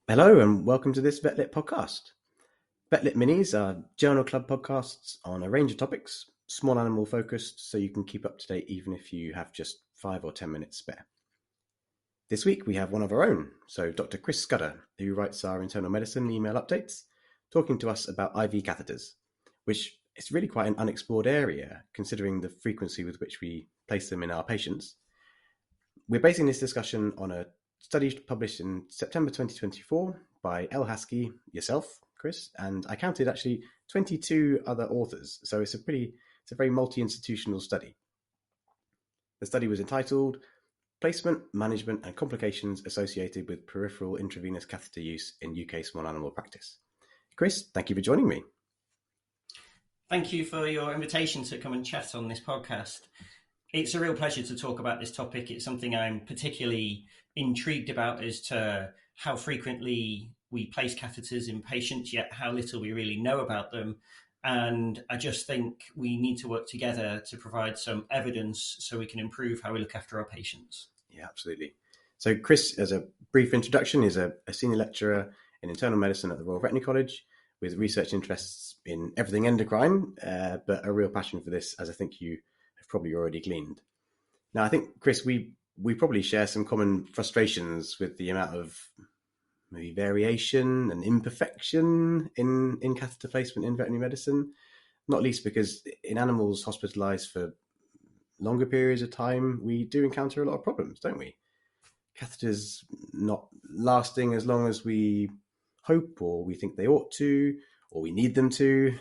Hello and welcome to this VetLit podcast. VetLit Minis are journal club podcasts on a range of topics, small animal focused, so you can keep up to date even if you have just 5 or 10 minutes spare. This week we have one of our own, so Dr. Chris Scudder, who writes our internal medicine email updates, talking to us about IV catheters, which is really quite an unexplored area considering the frequency with which we place them in our patients. We're basing this discussion on a study published in September 2024 by El Haskey, yourself, Chris, and I counted actually 22 other authors. So it's a very multi-institutional study. The study was entitled Placement, Management and Complications Associated with Peripheral Intravenous Catheter Use in UK Small Animal Practice. Chris, thank you for joining me. Thank you for your invitation to come and chat on this podcast. It's a real pleasure to talk about this topic. It's something I'm particularly intrigued about as to how frequently we place catheters in patients, yet how little we really know about them. And I just think we need to work together to provide some evidence so we can improve how we look after our patients. Yeah, absolutely. So Chris, as a brief introduction, is a senior lecturer in internal medicine at the Royal Veterinary College with research interests in everything endocrine, but a real passion for this, as I think you have probably already gleaned. Now, I think, Chris, we probably share some common frustrations with the amount of maybe variation and imperfection in catheter placement in veterinary medicine, not least because in animals hospitalized for longer periods of time, we do encounter a lot of problems, don't we? Catheters not lasting as long as we hope or we think they ought to, or we need them to.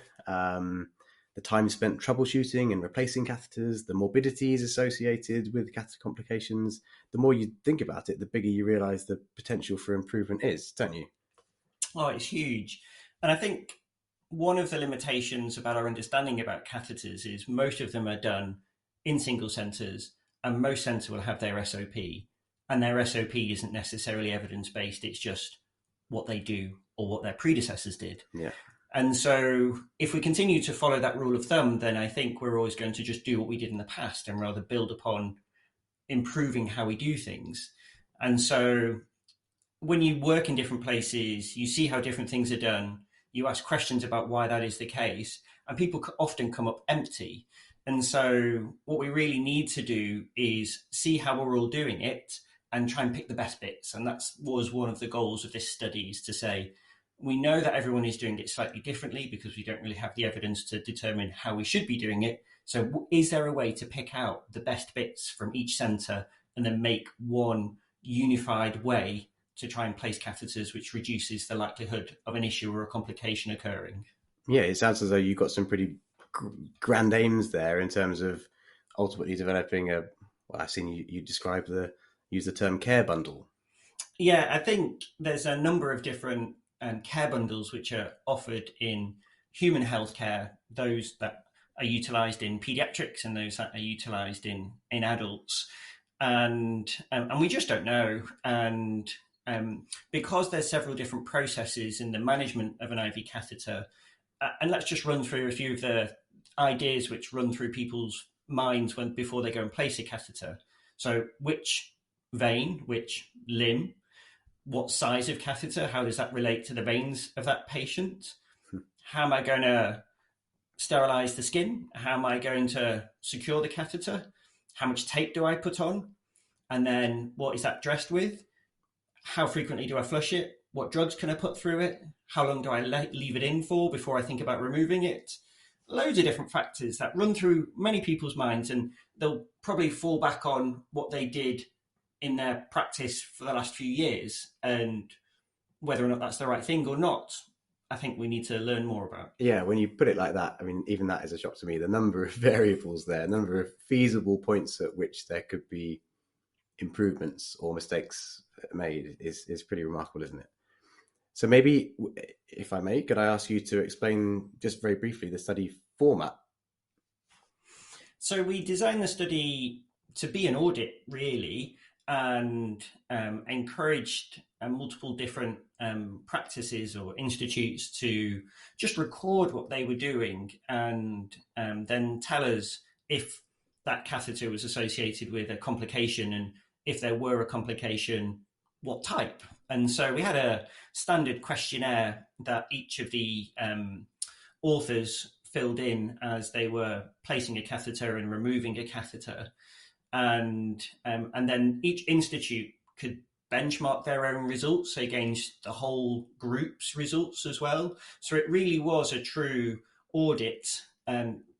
The time spent troubleshooting and replacing catheters, the morbidities associated with catheter complications. The more you think about it, the bigger you realize the potential for improvement is, don't you? Oh, it's huge. And I think one of the limitations about our understanding about catheters is most of them are done in single centres, and most centres will have their SOP, and their SOP isn't necessarily evidence based. It's just what they do or what their predecessors did. Yeah. And so if we continue to follow that rule of thumb, then I think we're always going to just do what we did in the past and rather build upon improving how we do things. And so when you work in different places, you see how different things are done. You ask questions about why that is the case, and people often come up empty. And so what we really need to do is see how we're all doing it and try and pick the best bits. And that was one of the goals of this study, is to say, we know that everyone is doing it slightly differently because we don't really have the evidence to determine how we should be doing it. So is there a way to pick out the best bits from each centre and then make one unified way to try and place catheters, which reduces the likelihood of an issue or a complication occurring? Yeah, it sounds as though you've got some pretty grand aims there in terms of ultimately developing I've seen you use the term care bundle. Yeah, I think there's a number of different care bundles which are offered in human healthcare, those that are utilised in paediatrics and those that are utilised in adults. And we just don't know. And because there's several different processes in the management of an IV catheter, and let's just run through a few of the ideas which run through people's minds before they go and place a catheter. So which vein, which limb, what size of catheter, how does that relate to the veins of that patient? How am I going to sterilize the skin? How am I going to secure the catheter? How much tape do I put on? And then what is that dressed with? How frequently do I flush it? What drugs can I put through it? How long do I leave it in for before I think about removing it? Loads of different factors that run through many people's minds, and they'll probably fall back on what they did in their practice for the last few years, and whether or not that's the right thing or not, I think we need to learn more about. Yeah, when you put it like that, I mean, even that is a shock to me. The number of variables there, number of feasible points at which there could be improvements or mistakes made is pretty remarkable, isn't it? So maybe, if I may, could I ask you to explain just very briefly the study format? So we designed the study to be an audit, really, and encouraged multiple different practices or institutes to just record what they were doing and then tell us if that catheter was associated with a complication, and if there were a complication, what type. And so we had a standard questionnaire that each of the authors filled in as they were placing a catheter and removing a catheter, and then each institute could benchmark their own results against the whole group's results as well. So it really was a true audit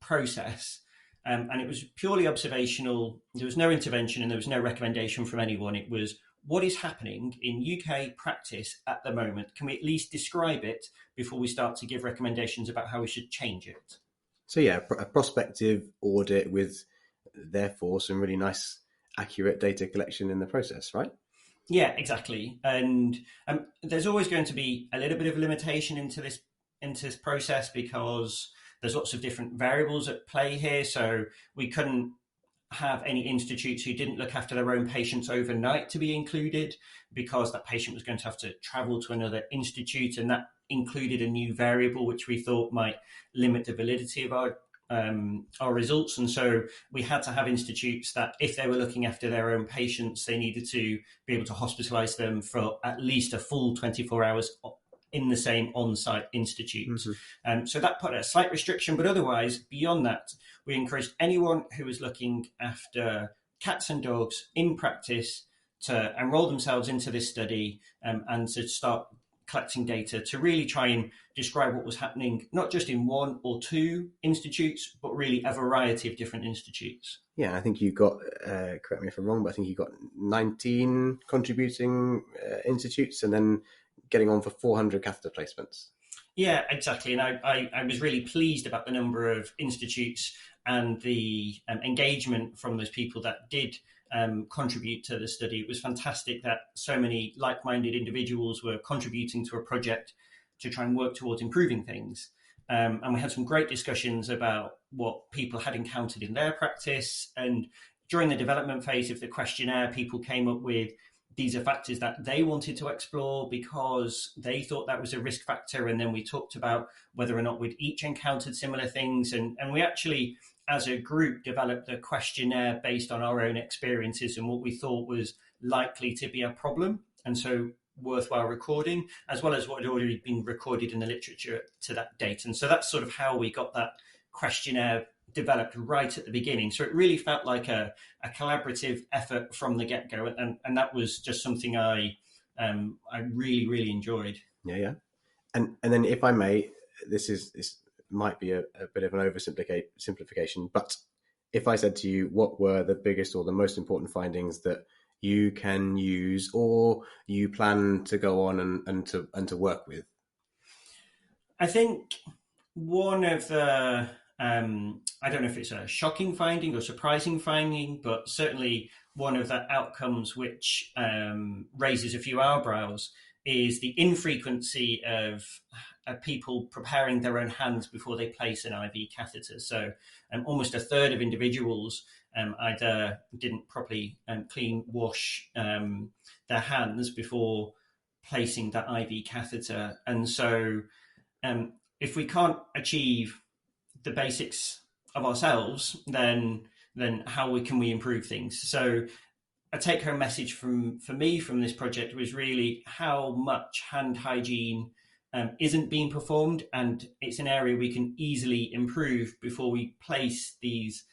process. And it was purely observational. There was no intervention and there was no recommendation from anyone. It was, what is happening in UK practice at the moment? Can we at least describe it before we start to give recommendations about how we should change it? So yeah, a prospective audit with therefore some really nice, accurate data collection in the process, right? Yeah, exactly. And there's always going to be a little bit of limitation into this process because there's lots of different variables at play here. So we couldn't have any institutes who didn't look after their own patients overnight to be included, because that patient was going to have to travel to another institute, and that included a new variable which we thought might limit the validity of our results. And so we had to have institutes that, if they were looking after their own patients, they needed to be able to hospitalize them for at least a full 24 hours in the same on-site institute. Mm-hmm. So that put a slight restriction, but otherwise, beyond that, we encouraged anyone who was looking after cats and dogs in practice to enroll themselves into this study, and to start collecting data to really try and describe what was happening, not just in one or two institutes, but really a variety of different institutes. Yeah, I think you got, correct me if I'm wrong, but I think you got 19 contributing institutes and then getting on for 400 catheter placements. Yeah, exactly. And I was really pleased about the number of institutes and the engagement from those people that did contribute to the study. It was fantastic that so many like-minded individuals were contributing to a project to try and work towards improving things. And we had some great discussions about what people had encountered in their practice. And during the development phase of the questionnaire, people came up with, these are factors that they wanted to explore because they thought that was a risk factor. And then we talked about whether or not we'd each encountered similar things. And we actually, as a group, developed a questionnaire based on our own experiences and what we thought was likely to be a problem, and so worthwhile recording, as well as what had already been recorded in the literature to that date. And so that's sort of how we got that questionnaire developed right at the beginning. So it really felt like a collaborative effort from the get-go, and that was just something I really, really enjoyed. Yeah. And then, if I may, this might be a bit of an oversimplification, but if I said to you, what were the biggest or the most important findings that you can use or you plan to go on and to work with? I think one of the I don't know if it's a shocking finding or surprising finding, but certainly one of the outcomes which raises a few eyebrows is the infrequency of people preparing their own hands before they place an IV catheter. So almost a third of individuals either didn't properly wash their hands before placing that IV catheter. And so if we can't achieve the basics of ourselves, then how can we improve things? So a take-home message for me from this project was really how much hand hygiene isn't being performed, and it's an area we can easily improve before we place these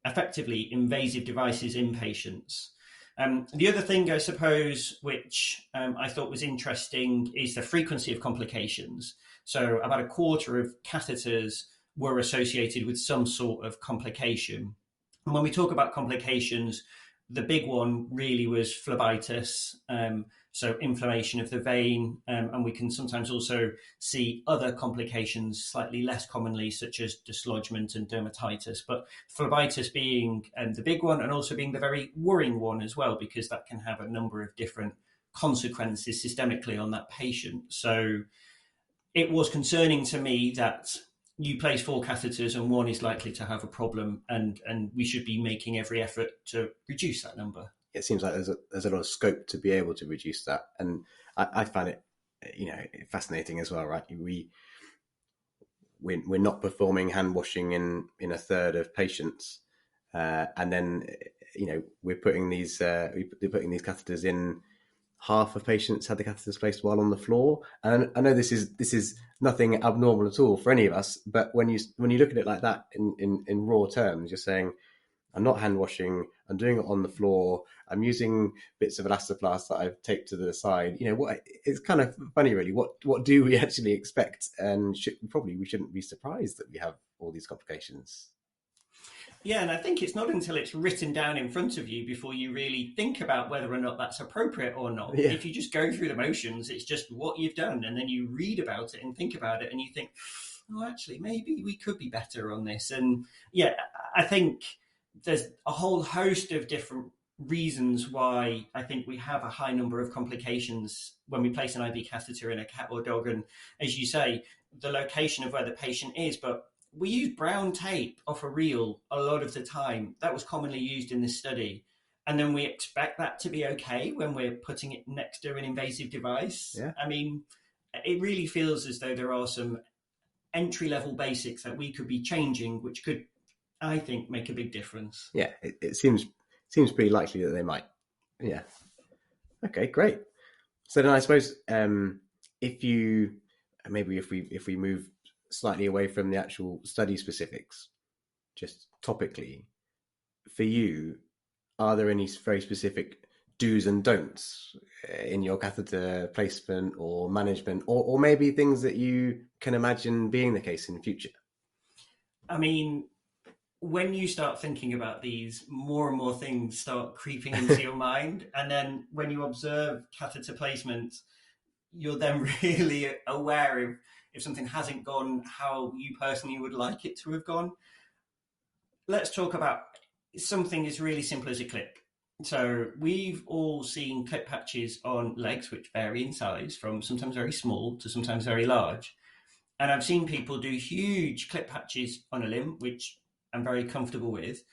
effectively invasive devices in patients. The other thing, I suppose, which I thought was interesting is the frequency of complications. So about a quarter of catheters were associated with some sort of complication. And when we talk about complications, the big one really was phlebitis, so inflammation of the vein, and we can sometimes also see other complications slightly less commonly, such as dislodgement and dermatitis. But phlebitis being the big one, and also being the very worrying one as well, because that can have a number of different consequences systemically on that patient. So it was concerning to me that you place 4 catheters and one is likely to have a problem, and we should be making every effort to reduce that number. It seems like there's a lot of scope to be able to reduce that, and I find it, fascinating as well, right? We're not performing hand washing in a third of patients, and then we're putting these catheters in half of patients had the catheters placed while on the floor. And I know this is nothing abnormal at all for any of us, but when you look at it like that in raw terms, you're saying, I'm not hand washing, I'm doing it on the floor, I'm using bits of elastoplast that I've taped to the side. What, it's kind of funny really. What do we actually expect? And we shouldn't be surprised that we have all these complications. Yeah, and I think it's not until it's written down in front of you before you really think about whether or not that's appropriate or not. Yeah. If you just go through the motions, it's just what you've done, and then you read about it and think about it, and you think, oh, actually, maybe we could be better on this. And yeah, I think there's a whole host of different reasons why I think we have a high number of complications when we place an IV catheter in a cat or dog. And as you say, the location of where the patient is, but we use brown tape off a reel a lot of the time. That was commonly used in this study. And then we expect that to be okay when we're putting it next to an invasive device. Yeah. I mean, it really feels as though there are some entry-level basics that we could be changing, which could, I think, make a big difference. Yeah, it seems pretty likely that they might. Yeah. Okay, great. So then I suppose if we move slightly away from the actual study specifics, just topically, for you, are there any very specific do's and don'ts in your catheter placement or management, or maybe things that you can imagine being the case in the future? I mean, when you start thinking about these, more and more things start creeping into your mind. And then when you observe catheter placement, you're then really aware if something hasn't gone how you personally would like it to have gone. Let's talk about something as really simple as a clip. So we've all seen clip patches on legs, which vary in size from sometimes very small to sometimes very large. And I've seen people do huge clip patches on a limb, which I'm very comfortable with,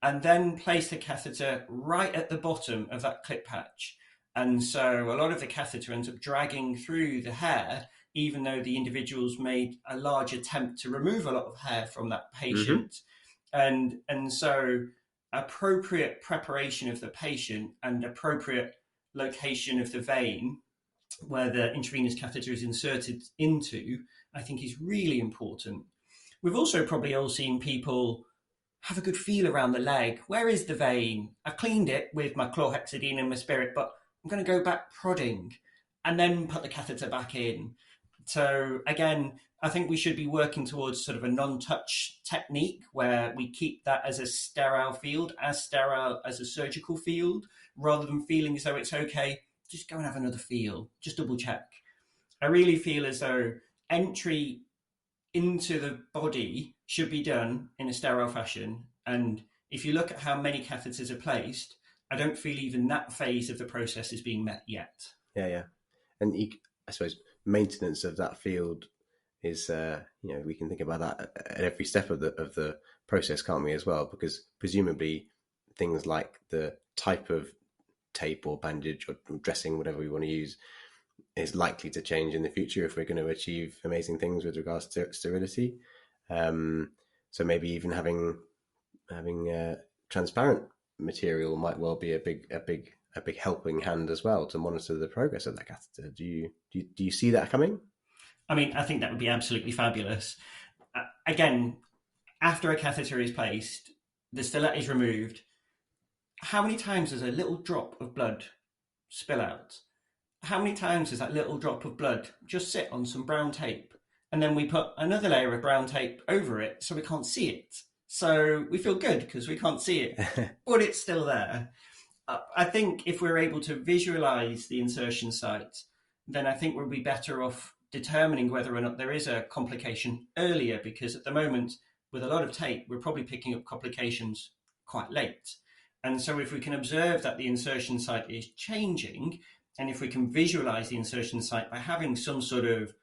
and then place the catheter right at the bottom of that clip patch. And so a lot of the catheter ends up dragging through the hair, even though the individuals made a large attempt to remove a lot of hair from that patient. Mm-hmm. And so appropriate preparation of the patient and appropriate location of the vein where the intravenous catheter is inserted into, I think is really important. We've also probably all seen people have a good feel around the leg. Where is the vein? I've cleaned it with my chlorhexidine and my spirit, but I'm going to go back prodding and then put the catheter back in. So again, I think we should be working towards sort of a non-touch technique where we keep that as a sterile field, as sterile as a surgical field, rather than feeling as though it's okay, just go and have another feel, just double check. I really feel as though entry into the body should be done in a sterile fashion. And if you look at how many catheters are placed, I don't feel even that phase of the process is being met yet. Yeah. And I suppose maintenance of that field is, we can think about that at every step of the process, can't we, as well? Because presumably things like the type of tape or bandage or dressing, whatever we want to use, is likely to change in the future if we're going to achieve amazing things with regards to sterility. So maybe even having transparent material might well be a big helping hand as well to monitor the progress of that catheter. Do you see that coming? I mean, I think that would be absolutely fabulous. Again, after a catheter is placed, the stellate is removed. How many times does a little drop of blood spill out? How many times does that little drop of blood just sit on some brown tape? And then we put another layer of brown tape over it so we can't see it. So we feel good because we can't see it, but it's still there. I think if we're able to visualize the insertion site, then I think we'll be better off determining whether or not there is a complication earlier, because at the moment, with a lot of tape, we're probably picking up complications quite late. And so if we can observe that the insertion site is changing, and if we can visualize the insertion site by having some sort of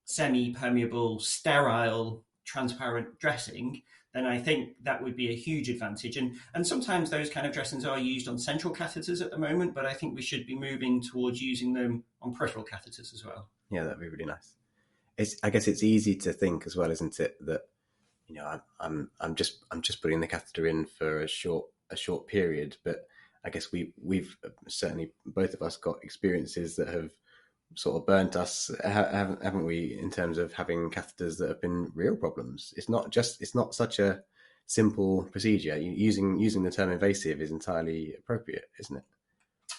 semi-permeable, sterile, transparent dressing, then I think that would be a huge advantage. And sometimes those kind of dressings are used on central catheters at the moment, but I think we should be moving towards using them on peripheral catheters as well. Yeah, that'd be really nice. I guess it's easy to think as well, isn't it, that I'm just putting the catheter in for a short period, but I guess we've certainly, both of us, got experiences that have sort of burnt us, haven't we, in terms of having catheters that have been real problems. It's not such a simple procedure. Using the term invasive is entirely appropriate, isn't it?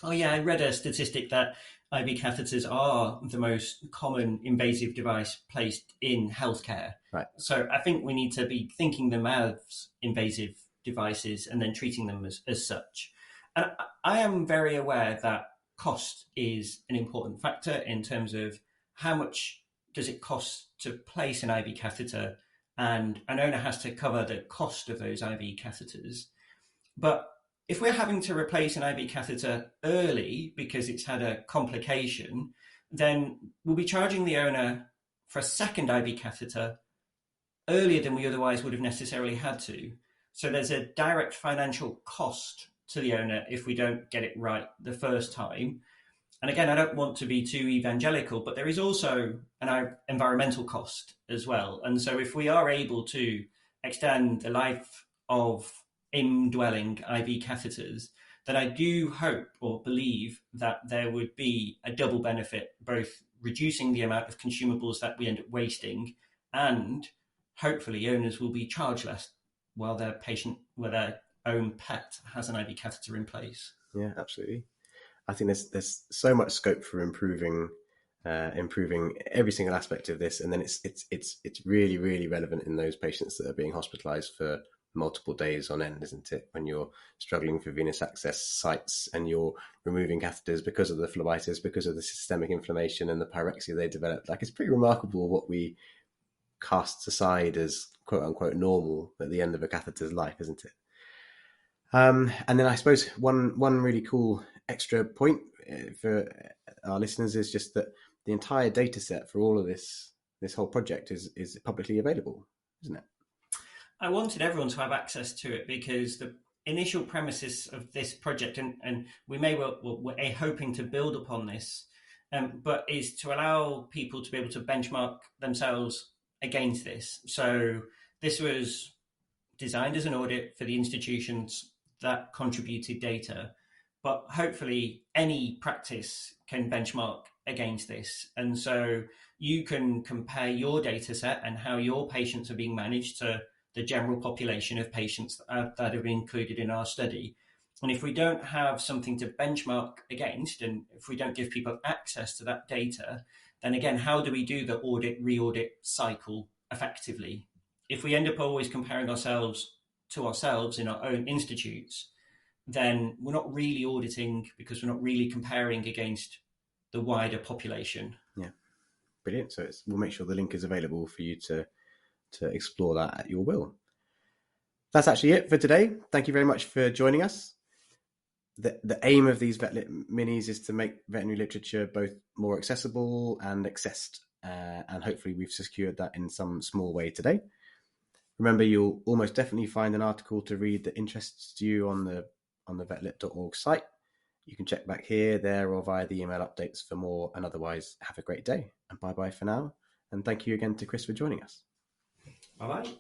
Oh yeah, I read a statistic that IV catheters are the most common invasive device placed in healthcare. Right. So I think we need to be thinking them as invasive devices and then treating them as such. And I am very aware that cost is an important factor in terms of how much does it cost to place an IV catheter, and an owner has to cover the cost of those IV catheters. But if we're having to replace an IV catheter early because it's had a complication, then we'll be charging the owner for a second IV catheter earlier than we otherwise would have necessarily had to. So there's a direct financial cost to the owner if we don't get it right the first time. And again, I don't want to be too evangelical, but there is also an environmental cost as well. And so if we are able to extend the life of indwelling IV catheters, then I do hope or believe that there would be a double benefit, both reducing the amount of consumables that we end up wasting, and hopefully owners will be charged less while their own pet has an IV catheter in place. Yeah, absolutely. I think there's so much scope for improving every single aspect of this, and then it's really, really relevant in those patients that are being hospitalized for multiple days on end, isn't it? When you're struggling for venous access sites and you're removing catheters because of the phlebitis, because of the systemic inflammation and the pyrexia they develop. Like, it's pretty remarkable what we cast aside as quote unquote normal at the end of a catheter's life, isn't it? And then I suppose one really cool extra point for our listeners is just that the entire data set for all of this whole project is publicly available, isn't it? I wanted everyone to have access to it because the initial premises of this project, and we we're hoping to build upon this, but is to allow people to be able to benchmark themselves against this. So this was designed as an audit for the institutions that contributed data, but hopefully any practice can benchmark against this. And so you can compare your data set and how your patients are being managed to the general population of patients that have been included in our study. And if we don't have something to benchmark against, and if we don't give people access to that data, then again, how do we do the re-audit cycle effectively? If we end up always comparing ourselves to ourselves in our own institutes, then we're not really auditing because we're not really comparing against the wider population. Yeah, brilliant. So we'll make sure the link is available for you to explore that at your will. That's actually it for today. Thank you very much for joining us. The aim of these VetLit minis is to make veterinary literature both more accessible and accessed, and hopefully we've secured that in some small way today. Remember, you'll almost definitely find an article to read that interests you on the vetlit.org site. You can check back here, there, or via the email updates for more, and otherwise have a great day. And bye-bye for now. And thank you again to Chris for joining us. Bye-bye.